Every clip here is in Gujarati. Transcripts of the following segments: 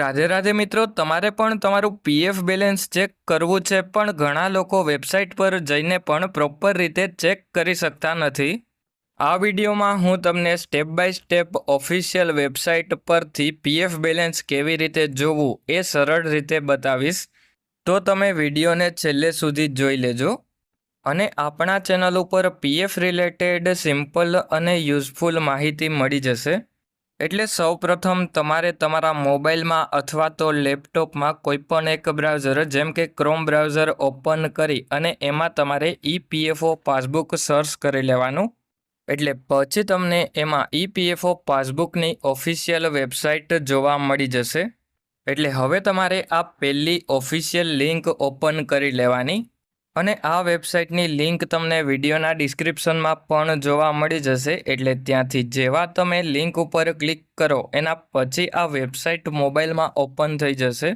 રાધે રાધે મિત્રો, તમારે પણ તમારું પીએફ બેલેન્સ ચેક કરવું છે, પણ ઘણા લોકો વેબસાઇટ પર જઈને પણ પ્રોપર રીતે ચેક કરી શકતા નથી. આ વિડીયોમાં હું તમને step by step official website પરથી પીએફ બેલેન્સ કેવી રીતે જોવું એ સરળ રીતે બતાવીશ. તો તમે વિડીયોને છેલ્લે સુધી જોઈ લેજો. અને આપણા ચેનલ ઉપર પીએફ રિલેટેડ સિમ્પલ અને યુઝફુલ માહિતી મળી જશે. એટલે સૌપ્રથમ તમારે તમારા મોબાઈલમાં અથવા તો લેપટોપમાં કોઈપણ એક બ્રાઉઝર જેમ કે ક્રોમ બ્રાઉઝર ઓપન કરી અને એમાં તમારે ઈપીએફઓ પાસબુક સર્ચ કરી લેવાનું. એટલે પછી તમને એમાં ઈપીએફઓ પાસબુકની ઓફિશિયલ વેબસાઇટ જોવા મળી જશે. એટલે હવે તમારે આ પહેલી ઓફિશિયલ લિંક ઓપન કરી લેવાની. અને આ વેબસાઇટની લિંક તમને વિડીયોના ડિસ્ક્રિપ્શનમાં પણ જોવા મળી જશે. એટલે ત્યાંથી જેવા તમે લિંક ઉપર ક્લિક કરો એના પછી આ વેબસાઇટ મોબાઈલમાં ઓપન થઈ જશે.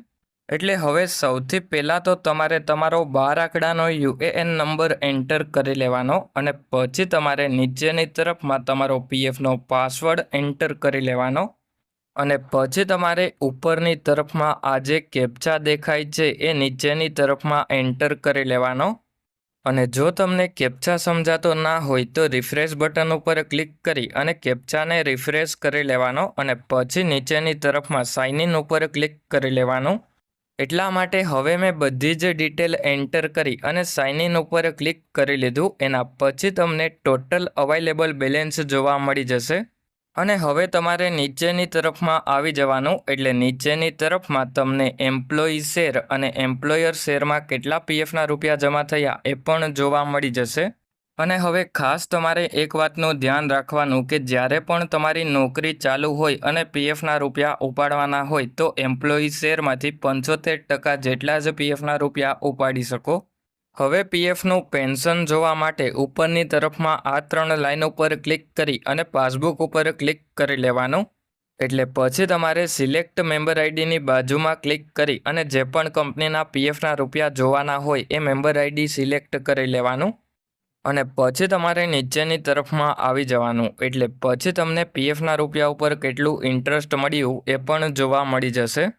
એટલે હવે સૌથી પહેલાં તો તમારે તમારો 12 આંકડાનો યુએએન નંબર એન્ટર કરી લેવાનો અને પછી તમારે નીચેની તરફમાં તમારો પીએફનો પાસવર્ડ એન્ટર કરી લેવાનો. અને પછી તમારે ઉપરની તરફમાં આ જે કેપ્ચા દેખાય છે એ નીચેની તરફમાં એન્ટર કરી લેવાનો. અને જો તમને કેપ્ચા સમજાતો ના હોય તો રિફ્રેશ બટન ઉપર ક્લિક કરી અને કેપ્ચાને રિફ્રેશ કરી લેવાનો અને પછી નીચેની તરફમાં સાઇન ઇન ઉપર ક્લિક કરી લેવાનું. એટલા માટે હવે મેં બધી જ ડિટેલ એન્ટર કરી અને સાઇન ઇન ઉપર ક્લિક કરી લીધું. એના પછી તમને ટોટલ અવાઇલેબલ બેલેન્સ જોવા મળી જશે. અને હવે તમારે નીચેની તરફમાં આવી જવાનું. એટલે નીચેની તરફમાં તમને એમ્પ્લોયી શેર અને એમ્પ્લોયર શેરમાં કેટલા પીએફના રૂપિયા જમા થયા એ પણ જોવા મળી જશે. અને હવે ખાસ તમારે એક વાતનું ધ્યાન રાખવાનું કે જ્યારે પણ તમારી નોકરી ચાલુ હોય અને પીએફના રૂપિયા ઉપાડવાના હોય તો એમ્પ્લોયી શેરમાંથી 75% જેટલા જ પીએફના રૂપિયા ઉપાડી શકો. હવે પીએફનું પેન્શન જોવા માટે ઉપરની તરફમાં આ 3 લાઇન ઉપર ક્લિક કરી અને પાસબુક ઉપર ક્લિક કરી લેવાનું. એટલે પછી તમારે સિલેક્ટ મેમ્બર આઈડીની બાજુમાં ક્લિક કરી અને જે પણ કંપનીના પીએફના રૂપિયા જોવાના હોય એ મેમ્બર આઈડી સિલેક્ટ કરી લેવાનું. અને પછી તમારે નીચેની તરફમાં આવી જવાનું. એટલે પછી તમને પીએફના રૂપિયા ઉપર કેટલું ઇન્ટરેસ્ટ મળ્યું એ પણ જોવા મળી જશે.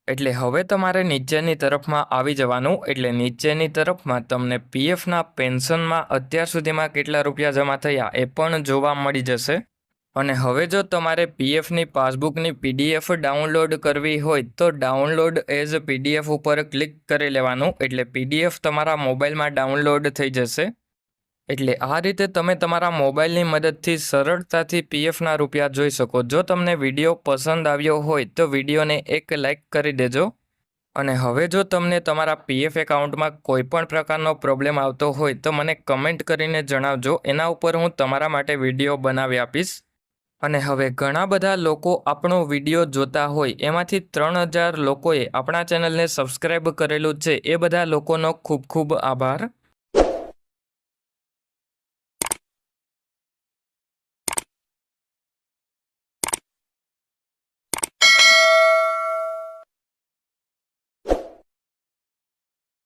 એટલે હવે તમારે નીચેની તરફમાં આવી જવાનું. એટલે નીચેની તરફમાં તમને પીએફના પેન્શનમાં અત્યાર સુધીમાં કેટલા રૂપિયા જમા થયા એ પણ જોવા મળી જશે. અને હવે જો તમારે પીએફની પાસબુકની પીડીએફ ડાઉનલોડ કરવી હોય તો ડાઉનલોડ એઝ પીડીએફ ઉપર ક્લિક કરી લેવાનું. એટલે પીડીએફ તમારા મોબાઈલમાં ડાઉનલોડ થઈ જશે. એટલે આ રીતે તમે તમારા મોબાઈલની મદદથી સરળતાથી પીએફના રૂપિયા જોઈ શકો. જો તમને વિડીયો પસંદ આવ્યો હોય તો વિડીયોને એક લાઇક કરી દેજો. અને હવે જો તમને તમારા પીએફ એકાઉન્ટમાં કોઈ પણ પ્રકારનો પ્રોબ્લેમ આવતો હોય તો મને કમેન્ટ કરીને જણાવજો. એના ઉપર હું તમારા માટે વિડીયો બનાવી આપીશ. અને હવે ઘણા બધા લોકો આપણો વિડીયો જોતા હોય એમાંથી 3000 લોકોએ આપણા ચેનલને સબસ્ક્રાઈબ કરેલું છે. એ બધા લોકોનો ખૂબ ખૂબ આભાર.